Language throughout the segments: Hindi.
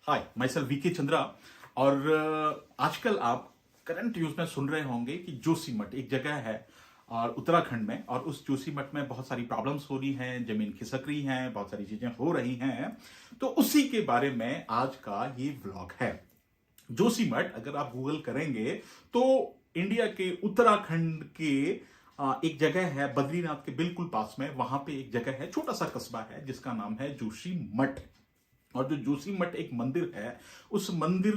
हाय माई सेल्फ वीके चंद्रा। और आजकल आप करंट न्यूज में सुन रहे होंगे कि जोशीमठ एक जगह है और उत्तराखंड में, और उस जोशीमठ में बहुत सारी प्रॉब्लम्स हो रही हैं, जमीन खिसक रही हैं, बहुत सारी चीजें हो रही हैं। तो उसी के बारे में आज का ये व्लॉग है। जोशीमठ अगर आप गूगल करेंगे तो इंडिया के उत्तराखंड के एक जगह है, बद्रीनाथ के बिल्कुल पास में। वहां पे एक जगह है, छोटा सा कस्बा है जिसका नाम है जोशीमठ। और जो जोशीमठ एक मंदिर है, उस मंदिर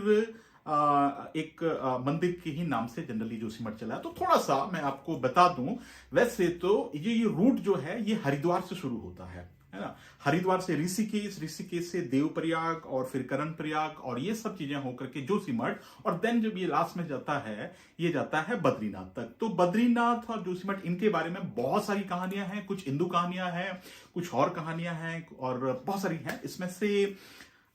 एक मंदिर के ही नाम से जनरली जोशीमठ चला है। तो थोड़ा सा मैं आपको बता दूं, वैसे तो ये रूट जो है ये हरिद्वार से शुरू होता है ना। हरिद्वार से ऋषिकेश, ऋषिकेश से देवप्रयाग और फिर कर्णप्रयाग और ये सब चीजें होकर के जोशीमठ, और देन जब ये लास्ट में जाता है, ये जाता है बद्रीनाथ तक। तो बद्रीनाथ और जोशीमठ, इनके बारे में बहुत सारी कहानियां हैं। कुछ हिंदू कहानियां हैं, कुछ और कहानियां हैं, और बहुत सारी हैं। इसमें से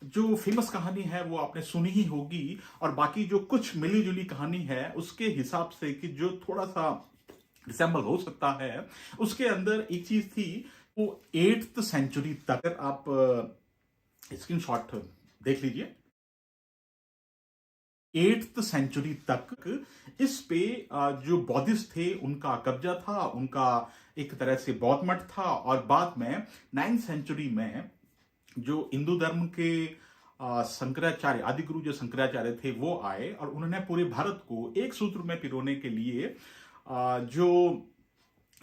जो फेमस कहानी है वो आपने सुनी ही होगी, और बाकी जो कुछ मिली जुली कहानी है उसके हिसाब से कि जो थोड़ा सा रिसेंबल हो सकता है, उसके अंदर एक चीज थी, वो 8th सेंचुरी तक। अगर आप स्क्रीनशॉट देख लीजिए, 8th सेंचुरी तक इस पे जो बौद्धिस्ट थे उनका कब्जा था, उनका एक तरह से बौद्ध मठ था। और बाद में 9th सेंचुरी में जो हिंदू धर्म के शंकराचार्य, आदि गुरु जो शंकराचार्य थे, वो आए और उन्होंने पूरे भारत को एक सूत्र में पिरोने के लिए जो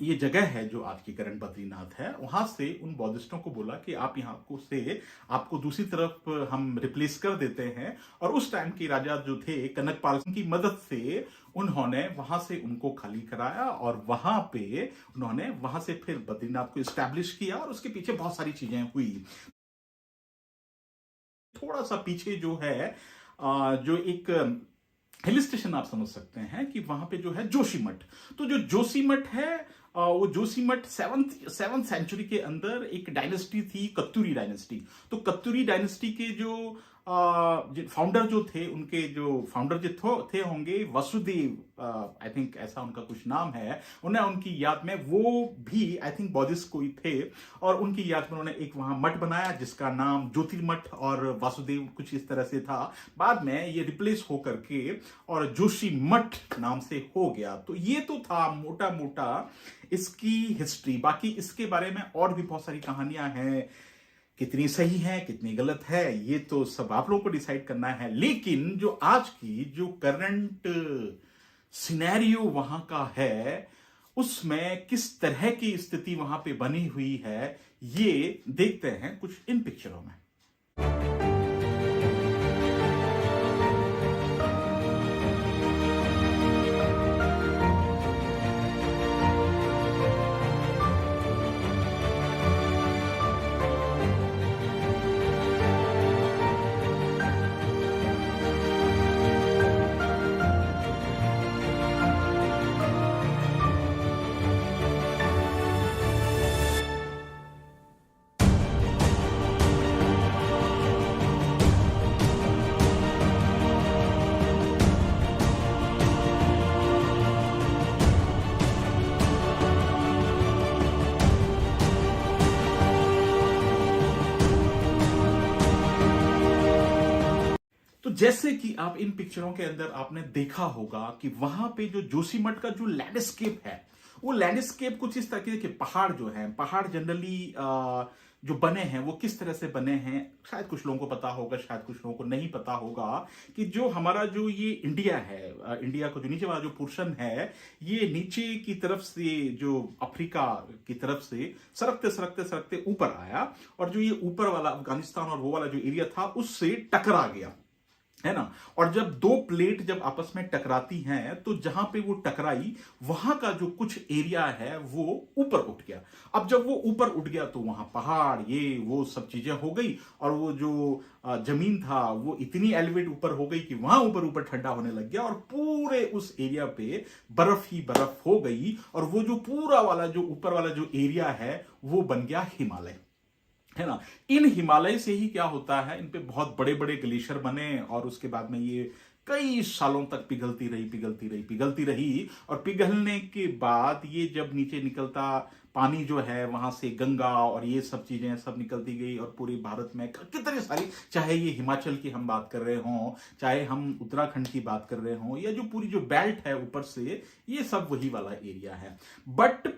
ये जगह है जो आज की करंट बद्रीनाथ है, वहां से उन बौद्धिस्टों को बोला कि आप यहाँ को से आपको दूसरी तरफ हम रिप्लेस कर देते हैं। और उस टाइम के राजा जो थे कनकपाल की मदद से उन्होंने वहां से उनको खाली कराया, और वहां पे उन्होंने वहां से फिर बद्रीनाथ को स्टैब्लिश किया। और उसके पीछे बहुत सारी चीजें हुई। थोड़ा सा पीछे जो है जो एक हिल स्टेशन आप समझ सकते हैं कि वहां पे जो है जोशीमठ। तो जो जोशीमठ है वो जोशीमठ 7th सेंचुरी के अंदर एक डायनेस्टी थी, कत्तूरी डायनेस्टी। तो कत्तूरी डायनेस्टी के जो फाउंडर जो थे, उनके जो फाउंडर जो थे होंगे वसुदेव, आई थिंक ऐसा उनका कुछ नाम है। उन्हें उनकी याद में, वो भी आई थिंक बौद्धिस्ट कोई थे, और उनकी याद में उन्होंने एक वहां मठ बनाया जिसका नाम ज्योतिर्मठ और वासुदेव कुछ इस तरह से था। बाद में ये रिप्लेस होकर के और जोशीमठ नाम से हो गया। तो ये तो था मोटा मोटा इसकी हिस्ट्री। बाकी इसके बारे में और भी बहुत सारी कहानियां हैं, कितनी सही है कितनी गलत है ये तो सब आप लोगों को डिसाइड करना है। लेकिन जो आज की जो करंट सिनेरियो वहां का है, उसमें किस तरह की स्थिति वहां पे बनी हुई है, ये देखते हैं कुछ इन पिक्चरों में। तो जैसे कि आप इन पिक्चरों के अंदर आपने देखा होगा कि वहां पे जो जोशीमठ का जो लैंडस्केप है, वो लैंडस्केप कुछ इस तरह के पहाड़ जो हैं, पहाड़ जनरली जो बने हैं वो किस तरह से बने हैं, शायद कुछ लोगों को पता होगा, शायद कुछ लोगों को नहीं पता होगा कि जो हमारा जो ये इंडिया है, इंडिया को जो नीचे वाला जो पोर्शन है, ये नीचे की तरफ से जो अफ्रीका की तरफ से सरकते सरकते सरकते ऊपर आया, और जो ये ऊपर वाला अफगानिस्तान और वो वाला जो एरिया था उससे टकरा गया, है ना। और जब दो प्लेट जब आपस में टकराती हैं, तो जहां पे वो टकराई वहां का जो कुछ एरिया है वो ऊपर उठ गया। अब जब वो ऊपर उठ गया तो वहां पहाड़, ये वो सब चीजें हो गई, और वो जो जमीन था वो इतनी एलिवेट ऊपर हो गई कि वहां ऊपर ऊपर ठंडा होने लग गया, और पूरे उस एरिया पे बर्फ ही बर्फ हो गई। और वो जो पूरा वाला जो ऊपर वाला जो एरिया है वो बन गया हिमालय, है ना। इन हिमालय से ही क्या होता है, इन पे बहुत बड़े बड़े ग्लेशियर बने, और उसके बाद में ये कई सालों तक पिघलती रही, पिघलती रही, पिघलती रही, और पिघलने के बाद ये जब नीचे निकलता पानी जो है वहां से गंगा और ये सब चीजें सब निकलती गई, और पूरे भारत में कितनी सारी, चाहे ये हिमाचल की हम बात कर रहे हों, चाहे हम उत्तराखंड की बात कर रहे हों, या जो पूरी जो बेल्ट है ऊपर से, ये सब वही वाला एरिया है। बट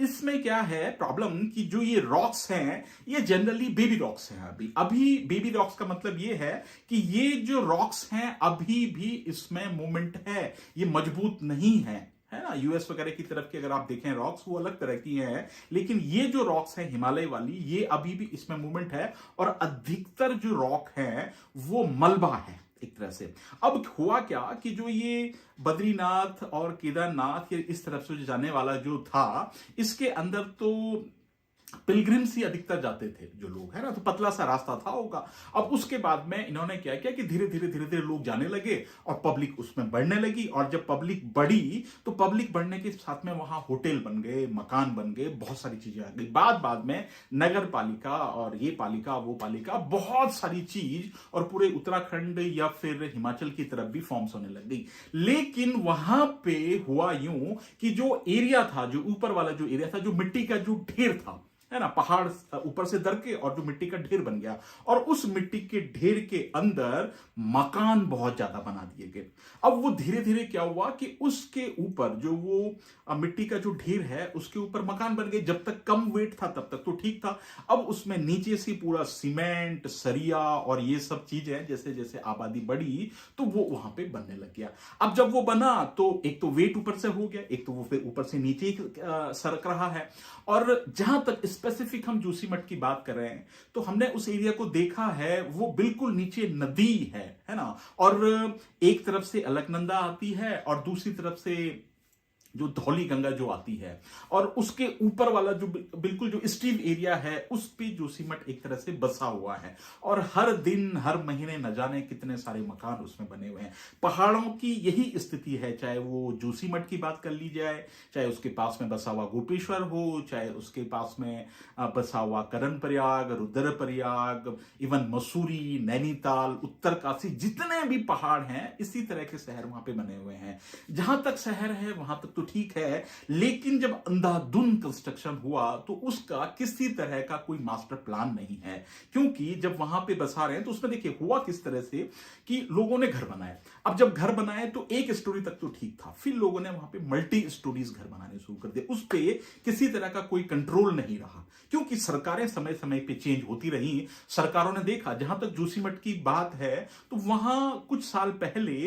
इसमें क्या है प्रॉब्लम कि जो ये रॉक्स हैं ये जनरली बेबी रॉक्स हैं। अभी अभी बेबी रॉक्स का मतलब ये है कि ये जो रॉक्स हैं अभी भी इसमें मूवमेंट है, ये मजबूत नहीं है ना। यूएस वगैरह की तरफ की अगर आप देखें रॉक्स वो अलग तरह की हैं, लेकिन ये जो रॉक्स हैं हिमालय वाली, ये अभी भी इसमें मूवमेंट है, और अधिकतर जो रॉक है वो मलबा है एक तरह से। अब हुआ क्या कि जो ये बद्रीनाथ और केदारनाथ ये इस तरफ से जो जाने वाला जो था, इसके अंदर तो पिलग्रिम्स ही अधिकतर जाते थे जो लोग, है ना, तो पतला सा रास्ता था होगा। अब उसके बाद में इन्होंने क्या किया कि धीरे धीरे धीरे धीरे लोग जाने लगे और पब्लिक उसमें बढ़ने लगी, और जब पब्लिक बढ़ी तो पब्लिक बढ़ने के साथ में वहां होटल बन गए, मकान बन गए, बहुत सारी चीजें आ गई। बाद में नगर पालिका और ये पालिका वो पालिका, बहुत सारी चीज, और पूरे उत्तराखंड या फिर हिमाचल की तरफ भी फॉर्म्स होने लग गई। लेकिन वहां पे हुआ यूं कि जो एरिया था, जो ऊपर वाला जो एरिया था, जो मिट्टी का जो ढेर था, है ना, पहाड़ ऊपर से दर के और जो मिट्टी का ढेर बन गया, और उस मिट्टी के ढेर के अंदर मकान बहुत ज्यादा बना दिए गए। अब वो धीरे धीरे क्या हुआ कि उसके ऊपर जो वो मिट्टी का जो ढेर है उसके ऊपर मकान बन गए। जब तक कम वेट था तब तक तो ठीक था, अब उसमें नीचे से पूरा सीमेंट, सरिया और ये सब चीजें, जैसे जैसे आबादी बढ़ी तो वो वहां पे बनने लग गया। अब जब वो बना तो एक तो वेट ऊपर से हो गया, एक तो वो फिर ऊपर से नीचे ही सरक रहा है। और जहां तक स्पेसिफिक हम जोशीमठ की बात कर रहे हैं तो हमने उस एरिया को देखा है, वो बिल्कुल नीचे नदी है ना, और एक तरफ से अलकनंदा आती है और दूसरी तरफ से जो धौली गंगा जो आती है, और उसके ऊपर वाला जो बिल्कुल जो स्ट्रीम एरिया है उस पे जोशीमठ एक तरह से बसा हुआ है। और हर दिन हर महीने न जाने कितने सारे मकान उसमें बने हुए हैं। पहाड़ों की यही स्थिति है, चाहे वो जोशीमठ की बात कर ली जाए, चाहे उसके पास में बसा हुआ गोपेश्वर हो, चाहे उसके पास में बसा हुआ करण प्रयाग, रुद्रप्रयाग, इवन मसूरी, नैनीताल, उत्तरकाशी, जितने भी पहाड़ हैं इसी तरह के शहर वहां पे बने हुए हैं। जहां तक शहर है वहां तक तो ठीक है, लेकिन जब अंधाधुंध कंस्ट्रक्शन हुआ तो उसका किसी तरह का कोई मास्टर प्लान नहीं है। क्योंकि जब वहां पे बसा रहे हैं तो उसमें देखिए हुआ किस तरह से कि लोगों ने घर बनाए। अब जब घर बनाए तो एक स्टोरी तक तो ठीक था, फिर लोगों ने वहां पे मल्टी स्टोरीज घर बनाने शुरू कर दिए। उस पे किसी तरह का कोई कंट्रोल नहीं रहा, क्योंकि सरकारें समय समय पे चेंज होती रही। सरकारों ने देखा, जहां तक जोशीमठ की बात है तो वहां कुछ साल पहले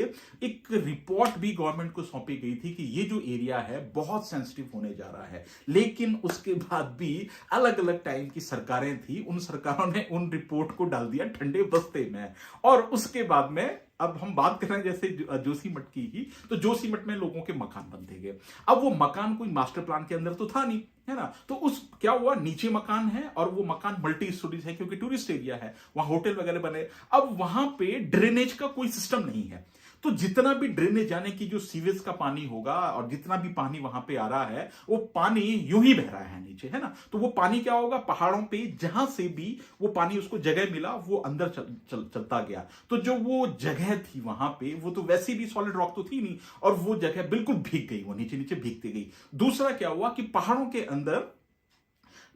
एक रिपोर्ट भी गवर्नमेंट को सौंपी गई थी कि ये जो एरिया है बहुत सेंसिटिव होने जा रहा है। लेकिन उसके बाद भी अलग अलग टाइम की सरकारें थी, उन सरकारों ने उन रिपोर्ट को डाल दिया ठंडे बस्ते में। और उसके बाद में अब हम बात कर रहे हैं जैसे जोशीमठ की ही, तो जोशीमठ में लोगों के मकान बनते गए। अब वो मकान कोई मास्टर प्लान के अंदर तो था नहीं, है ना, तो उस क्या हुआ, नीचे मकान है और वो मकान मल्टी स्टोरीज है क्योंकि टूरिस्ट एरिया है, वहां होटल वगैरह बने। अब वहां पे ड्रेनेज का कोई सिस्टम नहीं है, तो जितना भी ड्रेनेज यानी कि जो सीवेज का पानी होगा और जितना भी पानी वहां पे आ रहा है वो पानी यूं ही बह रहा है नीचे, है ना। तो वो पानी क्या होगा, पहाड़ों पे जहां से भी वो पानी उसको जगह मिला वो अंदर चलता गया। तो जो वो जगह थी वहां पे, वो तो वैसे भी सॉलिड रॉक तो थी नहीं, और वो जगह बिल्कुल भीग गई, वो नीचे नीचे भीगती गई। दूसरा क्या हुआ कि पहाड़ों के अंदर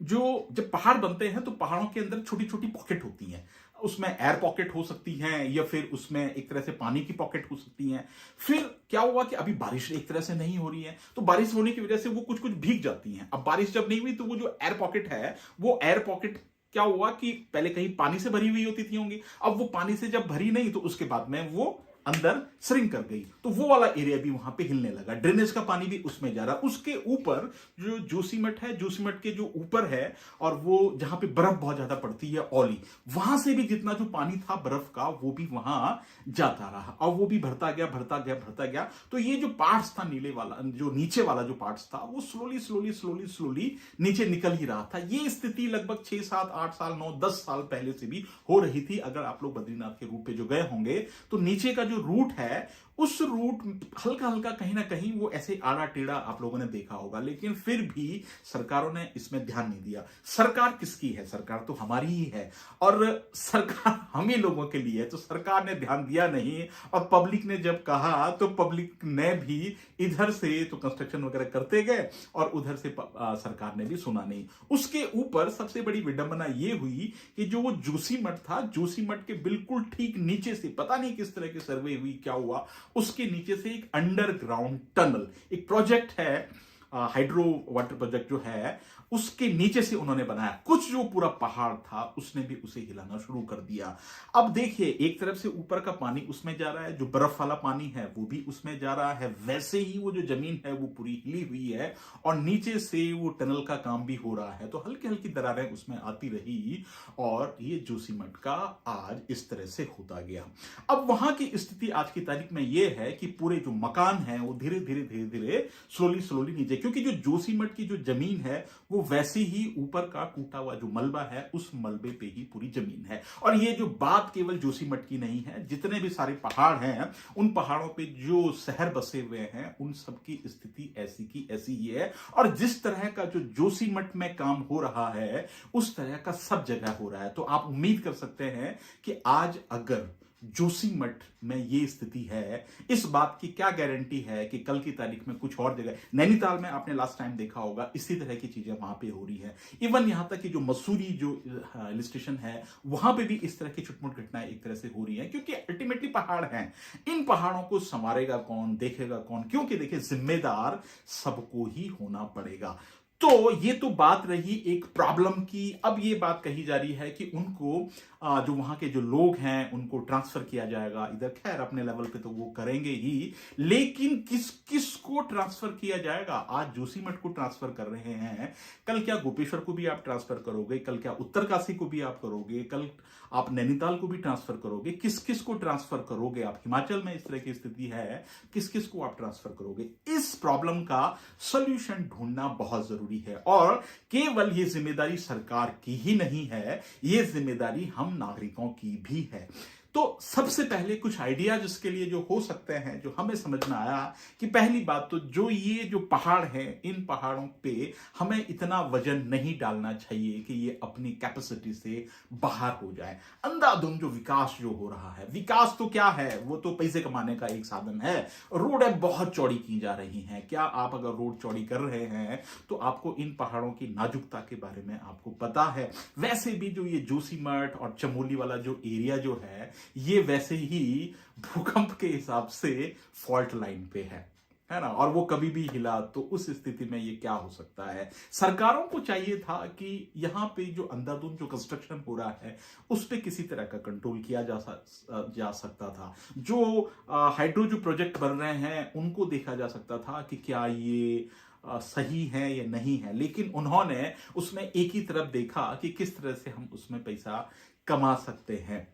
जो जब पहाड़ बनते हैं तो पहाड़ों के अंदर छोटी छोटी पॉकेट होती हैं, उसमें एयर पॉकेट हो सकती हैं या फिर उसमें एक तरह से पानी की पॉकेट हो सकती हैं। फिर क्या हुआ कि अभी बारिश एक तरह से नहीं हो रही है, तो बारिश होने की वजह से वो कुछ कुछ भीग जाती हैं। अब बारिश जब नहीं हुई तो वो जो एयर पॉकेट है, वो एयर पॉकेट क्या हुआ कि पहले कहीं पानी से भरी हुई होती थी होंगी, अब वो पानी से जब भरी नहीं तो उसके बाद में वो अंदर श्रिंक कर गई, तो वो वाला एरिया भी वहां पे हिलने लगा, ड्रेनेज का पानी भी उसमें जा रहा। उसके ऊपर जो जोशीमठ है, जोशीमठ के जो ऊपर है और वो जहां पे बर्फ बहुत ज्यादा पड़ती है, औली, वहां से भी जितना जो पानी था बर्फ का वो भी वहां जाता रहा और वो भी भरता गया भरता गया भरता गया। तो ये जो पार्ट्स था नीले वाला, जो नीचे वाला जो पार्ट्स था, वो स्लोली स्लोली स्लोली स्लोली नीचे निकल ही रहा था। ये स्थिति लगभग 6, 7, 8 साल, 9, 10 साल पहले से भी हो रही थी। अगर आप लोग बद्रीनाथ के रूट पे जो गए होंगे तो नीचे का जो रूट है उस रूट हल्का हल्का कहीं ना कहीं वो ऐसे आड़ा टेढ़ा आप लोगों ने देखा होगा, लेकिन फिर भी सरकारों ने इसमें ध्यान नहीं दिया। सरकार किसकी है? सरकार तो हमारी ही है, और सरकार हम ही लोगों के लिए है, तो सरकार ने ध्यान दिया नहीं। और पब्लिक ने जब कहा तो पब्लिक ने भी इधर से तो कंस्ट्रक्शन वगैरह करते गए और उधर से सरकार ने भी सुना नहीं। उसके ऊपर सबसे बड़ी विडंबना ये हुई कि जो वो जोशीमठ था, जोशीमठ के बिल्कुल ठीक नीचे से पता नहीं किस तरह की सर्वे हुई, क्या हुआ, उसके नीचे से एक अंडरग्राउंड टनल, एक प्रोजेक्ट है, हाइड्रो वाटर प्रोजेक्ट जो है, उसके नीचे से उन्होंने बनाया। कुछ जो पूरा पहाड़ था उसने भी उसे हिलाना शुरू कर दिया। अब देखिए, एक तरफ से ऊपर का पानी उसमें जा रहा है, जो बर्फ वाला पानी है वो भी उसमें जा रहा है, वैसे ही वो जो जमीन है वो पूरी हिली हुई है, और नीचे से वो टनल का काम भी हो रहा है, तो हल्की हल्की दरारें उसमें आती रही, और ये जोशीमठ का आज इस तरह से होता गया। अब वहां की स्थिति आज की तारीख में ये है कि पूरे जो मकान है वो धीरे धीरे धीरे धीरे स्लोली नीचे, क्योंकि जो जोशीमठ की जो जमीन है वो वैसे ही ऊपर का टूटा हुआ जो मलबा है उस मलबे पे ही पूरी जमीन है। और ये जो बात केवल जोशीमठ की नहीं है, जितने भी सारे पहाड़ हैं, उन पहाड़ों पे जो शहर बसे हुए हैं, उन सब की स्थिति ऐसी की ऐसी ही है। और जिस तरह का जो जोशीमठ में काम हो रहा है उस तरह का सब जगह हो रहा है। तो आप उम्मीद कर सकते हैं कि आज अगर जोशीमठ में ये स्थिति है, इस बात की क्या गारंटी है कि कल की तारीख में कुछ और जगह, नैनीताल में आपने लास्ट टाइम देखा होगा इसी तरह की चीजें वहां पे हो रही है। इवन यहां तक कि जो मसूरी जो हिल स्टेशन है वहां पे भी इस तरह की छुटमुट घटनाएं एक तरह से हो रही हैं, क्योंकि अल्टीमेटली पहाड़ हैं। इन पहाड़ों को संवारेगा कौन, देखेगा कौन? क्योंकि देखिए, जिम्मेदार सबको ही होना पड़ेगा। तो ये तो बात रही एक प्रॉब्लम की। अब ये बात कही जा रही है कि उनको जो वहां के जो लोग हैं उनको ट्रांसफर किया जाएगा इधर। खैर, अपने लेवल पे तो वो करेंगे ही, लेकिन किस किस को ट्रांसफर किया जाएगा? आज जोशीमठ को ट्रांसफर कर रहे हैं, कल क्या गोपेश्वर को भी आप ट्रांसफर करोगे? कल क्या उत्तरकाशी को भी आप करोगे? कल आप नैनीताल को भी ट्रांसफर करोगे? किस किस को ट्रांसफर करोगे आप? हिमाचल में इस तरह की स्थिति है, किस किस को आप ट्रांसफर करोगे? इस प्रॉब्लम का सोल्यूशन ढूंढना बहुत जरूरी है, और केवल ये जिम्मेदारी सरकार की ही नहीं है, ये जिम्मेदारी हम नागरिकों की भी है। तो सबसे पहले कुछ आइडिया जिसके लिए जो हो सकते हैं, जो हमें समझ में आया कि पहली बात तो जो ये जो पहाड़ है, इन पहाड़ों पे हमें इतना वजन नहीं डालना चाहिए कि ये अपनी कैपेसिटी से बाहर हो जाए। अंधाधुंध जो विकास जो हो रहा है, विकास तो क्या है, वो तो पैसे कमाने का एक साधन है। रोडें बहुत चौड़ी की जा रही हैं। क्या आप अगर रोड चौड़ी कर रहे हैं तो आपको इन पहाड़ों की नाजुकता के बारे में आपको पता है? वैसे भी जो ये जोशीमठ और चमोली वाला जो एरिया जो है, ये वैसे ही भूकंप के हिसाब से फॉल्ट लाइन पे है ना, और वो कभी भी हिला तो उस स्थिति में ये क्या हो सकता है? सरकारों को चाहिए था कि यहां पे जो अंधाधुंध जो कंस्ट्रक्शन हो रहा है उस पे किसी तरह का कंट्रोल किया जा सकता था। जो हाइड्रो जो प्रोजेक्ट बन रहे हैं उनको देखा जा सकता था कि क्या ये सही है या नहीं है, लेकिन उन्होंने उसमें एक ही तरफ देखा कि किस तरह से हम उसमें पैसा कमा सकते हैं।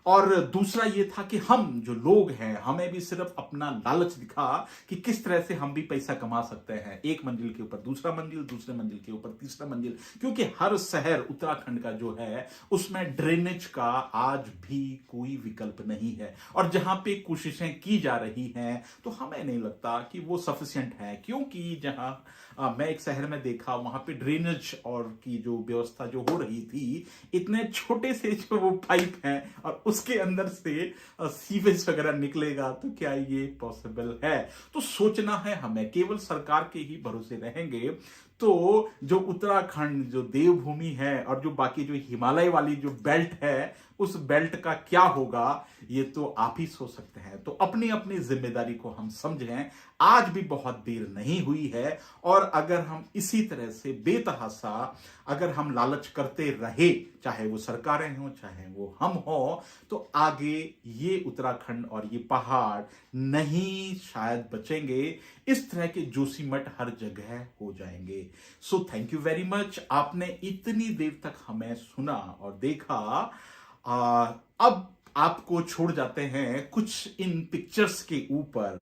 और दूसरा ये था कि हम जो लोग हैं, हमें भी सिर्फ अपना लालच दिखा कि किस तरह से हम भी पैसा कमा सकते हैं। एक मंजिल के ऊपर दूसरा मंजिल, दूसरे मंजिल के ऊपर तीसरा मंजिल, क्योंकि हर शहर उत्तराखंड का जो है उसमें ड्रेनेज का आज भी कोई विकल्प नहीं है, और जहां पे कोशिशें की जा रही हैं तो हमें नहीं लगता कि वो सफिशिएंट है। क्योंकि जहां मैं एक शहर में देखा, वहां पे ड्रेनेज और की जो व्यवस्था जो हो रही थी, इतने छोटे से जो वो पाइप हैं और उसके अंदर से सीवेज वगैरह निकलेगा, तो क्या ये पॉसिबल है? तो सोचना है हमें। केवल सरकार के ही भरोसे रहेंगे तो जो उत्तराखंड जो देवभूमि है और जो बाकी जो हिमालय वाली जो बेल्ट है, उस बेल्ट का क्या होगा ये तो आप ही सोच सकते हैं। तो अपनी अपनी जिम्मेदारी को हम समझें। आज भी बहुत देर नहीं हुई है, और अगर हम इसी तरह से बेतहासा अगर हम लालच करते रहे, चाहे वो सरकारें हों चाहे वो हम हो, तो आगे ये उत्तराखंड और ये पहाड़ नहीं शायद बचेंगे। इस तरह के जोशीमठ हर जगह हो जाएंगे। So thank you very much, आपने इतनी देर तक हमें सुना और देखा। अब आपको छोड़ जाते हैं कुछ इन पिक्चर्स के ऊपर।